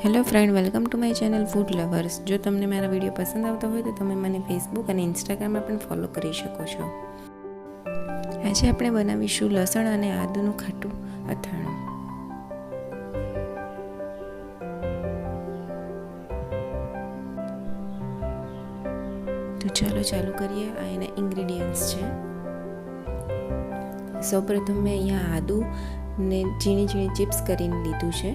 Hello friend, welcome to my channel food lovers. જો તમને મારા વિડીયો પસંદ આવતા હોય તો તમે મને ફેસબુક અને ઇન્સ્ટાગ્રામમાં પણ ફોલો કરી શકો છો. આજે આપણે બનાવીશું લસણ અને આદુનું ખાટું અથાણું. તો ચાલો કરીએ. આ એના ઇન્ગ્રેડિયન્ટ્સ છે. સૌપ્રથમ મેં અહીંયા આદુ ને ઝીણી ચિપ્સ કરીને લીધું છે.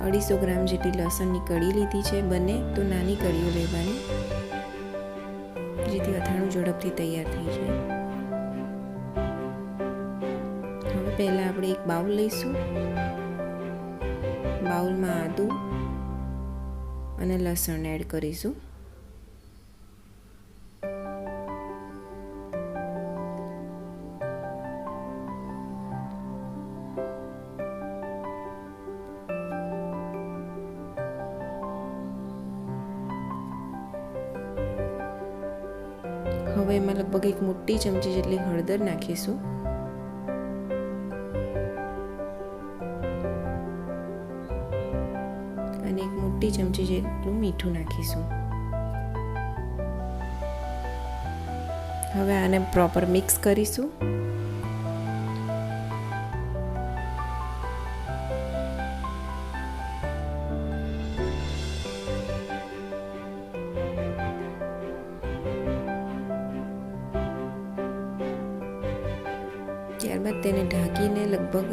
250 ગ્રામ જેટલી લસણની કળી લીધી છે. બને તો નાની કળીઓ લેવાની, જેથી અથાણું ઝડપથી તૈયાર થઈ જાય. હવે પહેલાં આપણે એક બાઉલ લઈશું. બાઉલમાં આદુ અને લસણ એડ કરીશું. હવે એમાં લગભગ એક મોટી ચમચી જેટલી હળદર નાખીશું. અને એક મોટી ચમચી જેટલું મીઠું નાખીશું. હવે આને પ્રોપર મિક્સ કરીશું. ત્યારબાદ તેને ઢાંકીને લગભગ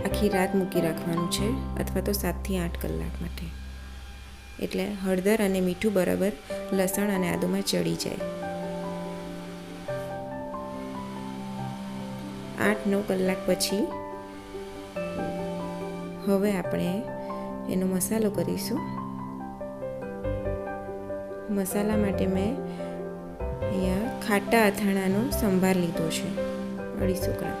આખી રાત મૂકી રાખવાનું છે, અથવા તો 7 થી 8 કલાક માટે. એટલે હળદર અને મીઠું બરાબર લસણ અને આદુમાં ચડી જાય. 8-9 કલાક પછી હવે આપણે એનો મસાલો કરીશું. મસાલા માટે મેં અહીંયા ખાટા અથાણાનો સંભાર લીધો છે, 250 ગ્રામ.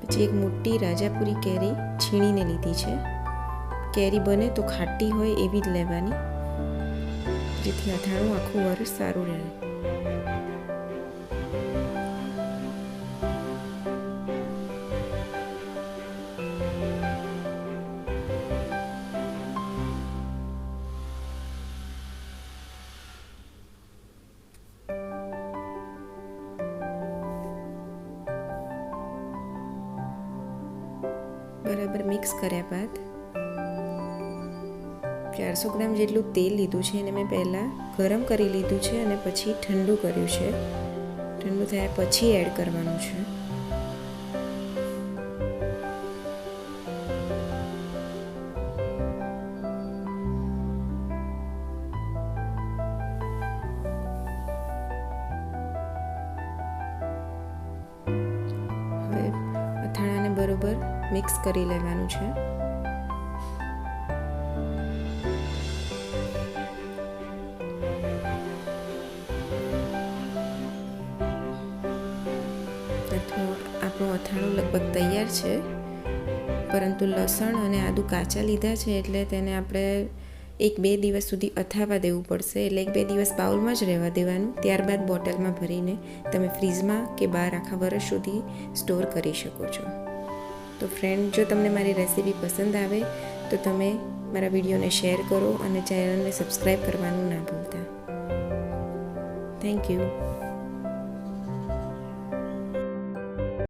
પછી એક મોટી રાજાપુરી કેરી છીણીને લીધી છે. કેરી બને તો ખાટી હોય એવી જ લેવાની, જેથી અથાણું આખું વર્ષ સારું રહે. બરાબર મિક્સ કર્યા બાદ 400 ગ્રામ જેટલું તેલ લીધું છે. એને મેં પહેલાં ગરમ કરી લીધું છે અને પછી ઠંડુ કર્યું છે. ઠંડુ થયા પછી એડ કરવાનું છે. હવે અથાણાને બરોબર મિક્સ કરી લેવાનું છે. આપણું અથાણું લગભગ તૈયાર છે, પરંતુ લસણ અને આદુ કાચા લીધા છે એટલે તેને આપણે 1-2 દિવસ સુધી અથાવા દેવું પડશે. એટલે 1-2 દિવસ બાઉલમાં જ રહેવા દેવાનું. ત્યારબાદ બોટલમાં ભરીને તમે ફ્રીઝમાં કે બહાર આખા વર્ષ સુધી સ્ટોર કરી શકો છો. તો ફ્રેન્ડ, જો તમને મારી રેસીપી પસંદ આવે તો તમે મારા વિડીયોને શેર કરો અને ચેનલને સબસ્ક્રાઈબ કરવાનું ના ભૂલતા. Thank you.